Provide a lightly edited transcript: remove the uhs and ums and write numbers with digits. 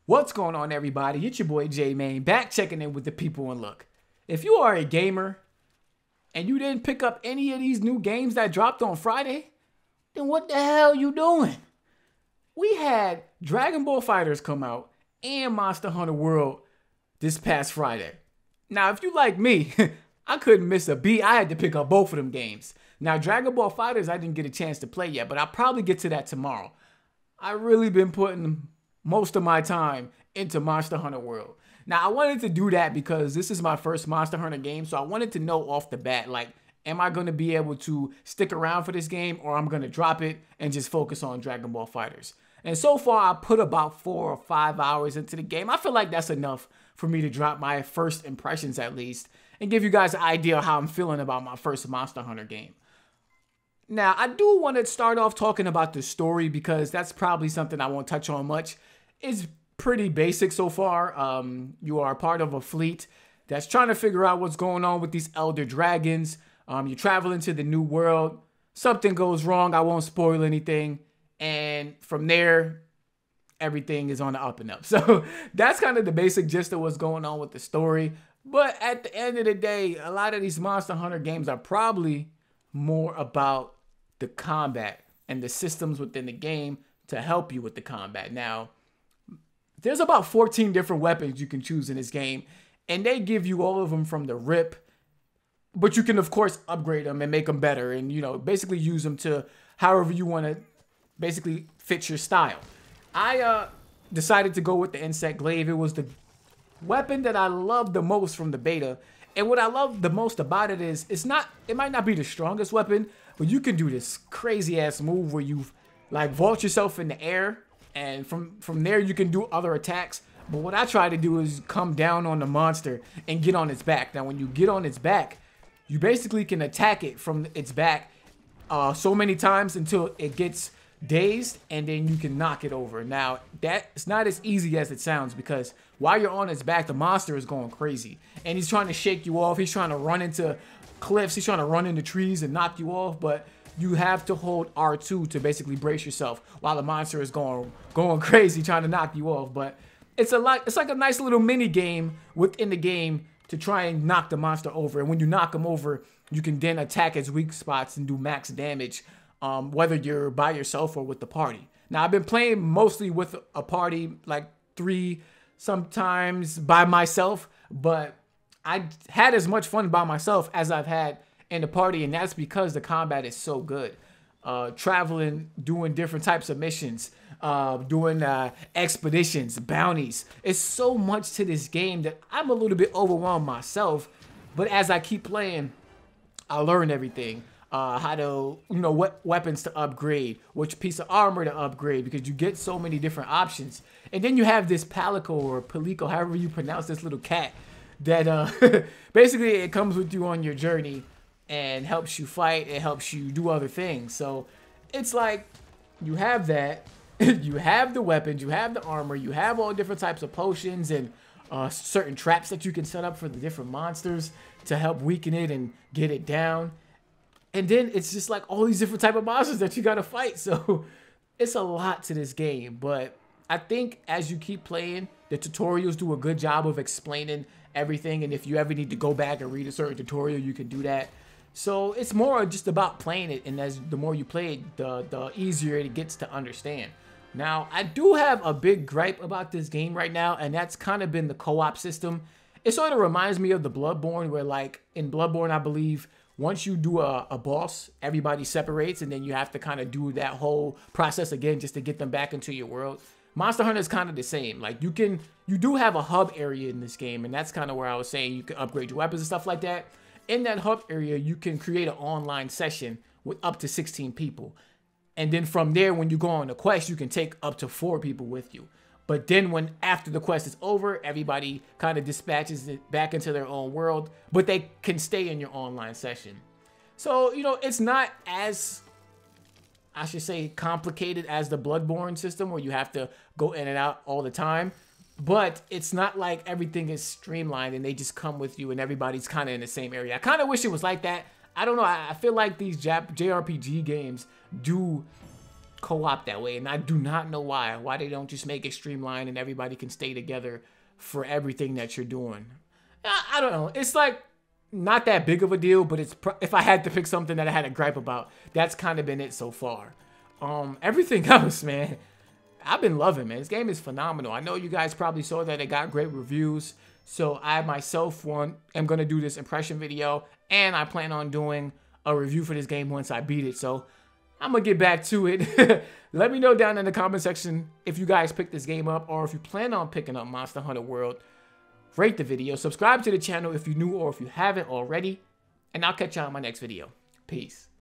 What's going on, everybody? It's your boy J-Main, back checking in with the people. And look, if you are a gamer and you didn't pick up any of these new games that dropped on Friday, then what the hell you doing? We had Dragon Ball FighterZ come out and Monster Hunter World this past Friday. Now, if you like me, I couldn't miss a beat. I had to pick up both of them games. Now, Dragon Ball FighterZ I didn't get a chance to play yet, but I'll probably get to that tomorrow. I've really been putting most of my time into Monster Hunter World. Now, I wanted to do that because this is my first Monster Hunter game, so I wanted to know off the bat, like, am I going to be able to stick around for this game, or I'm going to drop it and just focus on Dragon Ball FighterZ? And so far, I put about 4 or 5 hours into the game. I feel like that's enough for me to drop my first impressions at least, and give you guys an idea of how I'm feeling about my first Monster Hunter game. Now, I do want to start off talking about the story because that's probably something I won't touch on much. It's pretty basic so far. You are part of a fleet that's trying to figure out what's going on with these elder dragons. You're traveling to the new world. Something goes wrong. I won't spoil anything. And from there, everything is on the up and up. So that's kind of the basic gist of what's going on with the story. But at the end of the day, a lot of these Monster Hunter games are probably more about the combat and the systems within the game to help you with the combat. Now, there's about 14 different weapons you can choose in this game, and they give you all of them from the rip. But you can, of course, upgrade them and make them better and, you know, basically use them to however you want to basically fit your style. I decided to go with the Insect Glaive. It was the weapon that I loved the most from the beta. And what I love the most about it is it might not be the strongest weapon, but you can do this crazy ass move where you like vault yourself in the air, and from there you can do other attacks. But what I try to do is come down on the monster and get on its back. Now, when you get on its back, you basically can attack it from its back so many times until it gets dazed, and then you can knock it over. Now, that's not as easy as it sounds, because while you're on its back, the monster is going crazy, and he's trying to shake you off. He's trying to run into cliffs. He's trying to run into trees and knock you off, but you have to hold R2 to basically brace yourself while the monster is going crazy trying to knock you off. But it's like a nice little mini game within the game to try and knock the monster over. And when you knock him over, you can then attack its weak spots and do max damage, whether you're by yourself or with the party. Now, I've been playing mostly with a party, like 3, sometimes by myself, but I had as much fun by myself as I've had in the party, and that's because the combat is so good. Traveling, doing different types of missions, doing expeditions, bounties. It's so much to this game that I'm a little bit overwhelmed myself, but as I keep playing, I learn everything. How to, you know, what weapons to upgrade, which piece of armor to upgrade, because you get so many different options. And then you have this Palico or Palico, however you pronounce this little cat, that basically it comes with you on your journey and helps you fight. It helps you do other things. So it's like you have that, you have the weapons, you have the armor, you have all different types of potions and certain traps that you can set up for the different monsters to help weaken it and get it down. And then it's just like all these different type of monsters that you gotta fight. So it's a lot to this game. But I think as you keep playing, the tutorials do a good job of explaining everything. And if you ever need to go back and read a certain tutorial, you can do that. So it's more just about playing it. And as the more you play it, the easier it gets to understand. Now, I do have a big gripe about this game right now, and that's kind of been the co-op system. It sort of reminds me of the Bloodborne, where like in Bloodborne, I believe, once you do a boss, everybody separates, and then you have to kind of do that whole process again just to get them back into your world. Monster Hunter is kind of the same. Like you do have a hub area in this game, and that's kind of where I was saying you can upgrade your weapons and stuff like that. In that hub area, you can create an online session with up to 16 people. And then from there, when you go on a quest, you can take up to 4 people with you. But then after the quest is over, everybody kind of dispatches it back into their own world, but they can stay in your online session. So, you know, it's not as, I should say, complicated as the Bloodborne system where you have to go in and out all the time. But it's not like everything is streamlined and they just come with you and everybody's kind of in the same area. I kind of wish it was like that. I don't know. I feel like these JRPG games do co-op that way, and I do not know why they don't just make it streamlined and everybody can stay together for everything that you're doing. I don't know. It's like not that big of a deal, but it's if I had to pick something that I had a gripe about, that's kind of been it so far. Everything else, man, I've been loving, man. This game is phenomenal. I know you guys probably saw that it got great reviews, so I myself am gonna do this impression video, and I plan on doing a review for this game once I beat it. So I'm gonna get back to it. Let me know down in the comment section if you guys picked this game up or if you plan on picking up Monster Hunter World. Rate the video, subscribe to the channel if you're new or if you haven't already, and I'll catch you on my next video. Peace.